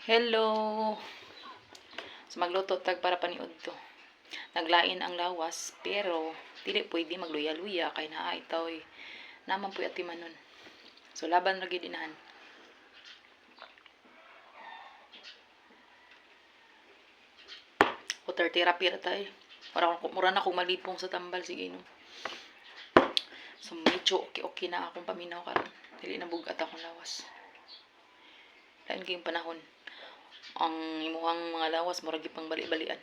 Hello! So magluto tag para paniud to. Naglain ang lawas pero dili pwede magluya-luya kay naa itaw naman puy atimanon. So laban ra gid inahan. O 30 ra pira tay. Mura na akong malipong sa tambal sige no. So medyo okay na akong paminaw karon. Dili na bugat akong lawas. Lain kayong panahon. Ang imuhang mga lawas murag gipang bali-balian.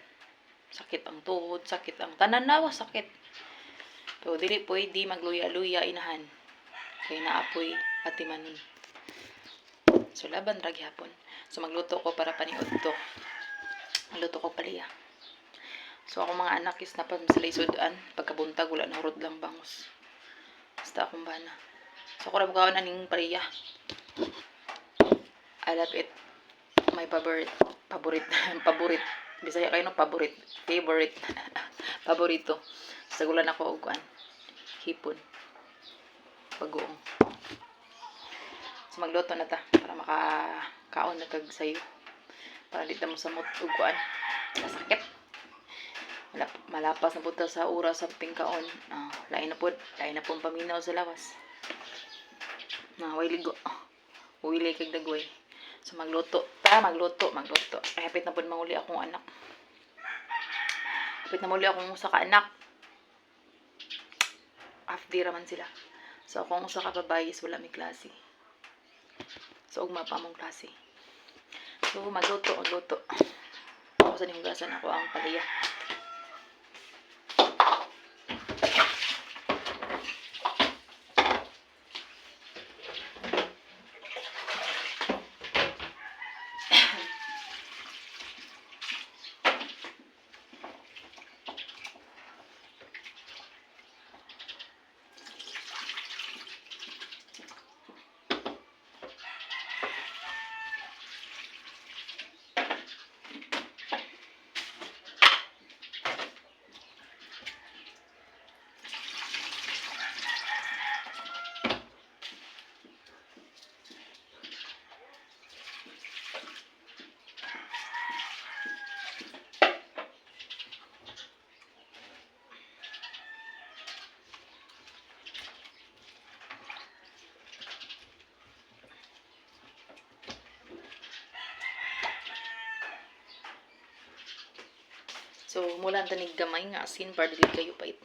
Sakit ang tuhod, sakit ang tanan lawas, sakit. So dili pwede magluya-luya inahan. Kay naapoy atimanon. So laban ra gyapon. So magluto ko para paniud to. Magluto ko paliya. So ako mga anak is na pa sila isudan. Pagkabuntag wala na hurot lang bangus. Basta akong bana. So ako ra mukaon aning paliya. I love it. My paborit. Bisaya kayo no favorite. Paborito. Sagulan ako og kuan. Hipon. Bagoong. So magluto na ta para makakaon na kag sayo. Para dito mo samot og kuan. Sakit. Malapas na punta sa oras sa pingkaon. Lain na po paminaw sa lawas. Way ligo. Uwili kag dagway. So magluto. Ay hapit na po manguli akong anak. Hapit na muli akong usa ka anak. Afdi raman sila. So akong usa ka babayis wala may klase. So ugma pa mong klase. So magluto. Ako sa hugasan ako ang paliya. So, mula tanig gamay nga asin para dili kayo pait.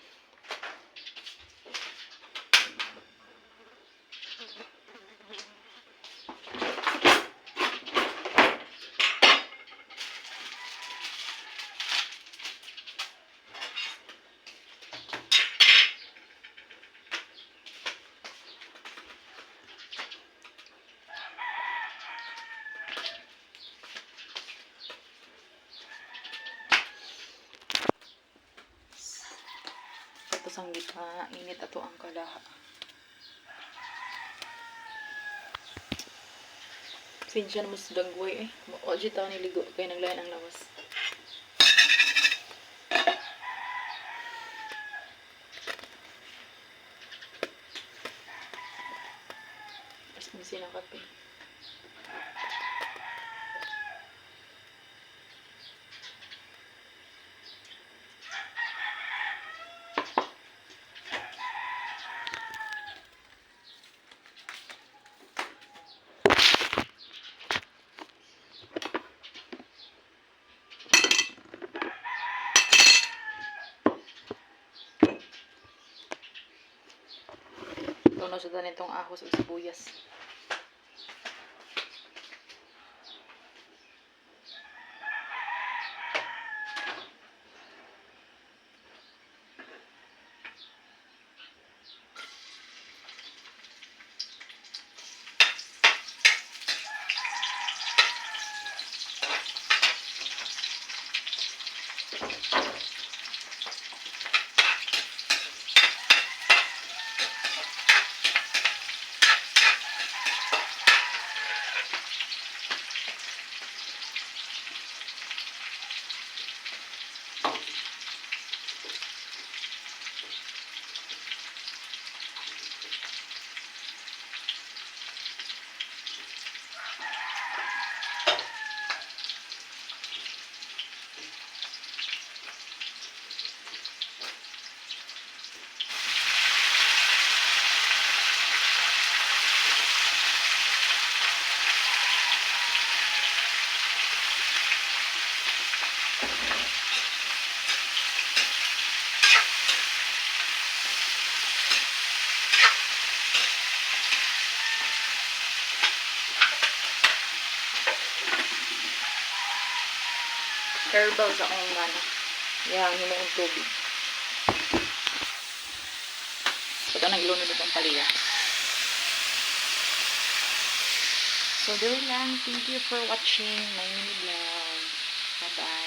Ang gitna, init ato ang kalaha. Sinsya na mas dagway O di tao niligo kaya naglayan ang lawas. Mas misi ng kape. Tuno sa danitong ahos o sibuyas. herbal sa akong ano. Yan, yung mga tubig. So, ito nang ilunod itong paliya. So, there lang. Thank you for watching my mini vlog. Bye-bye.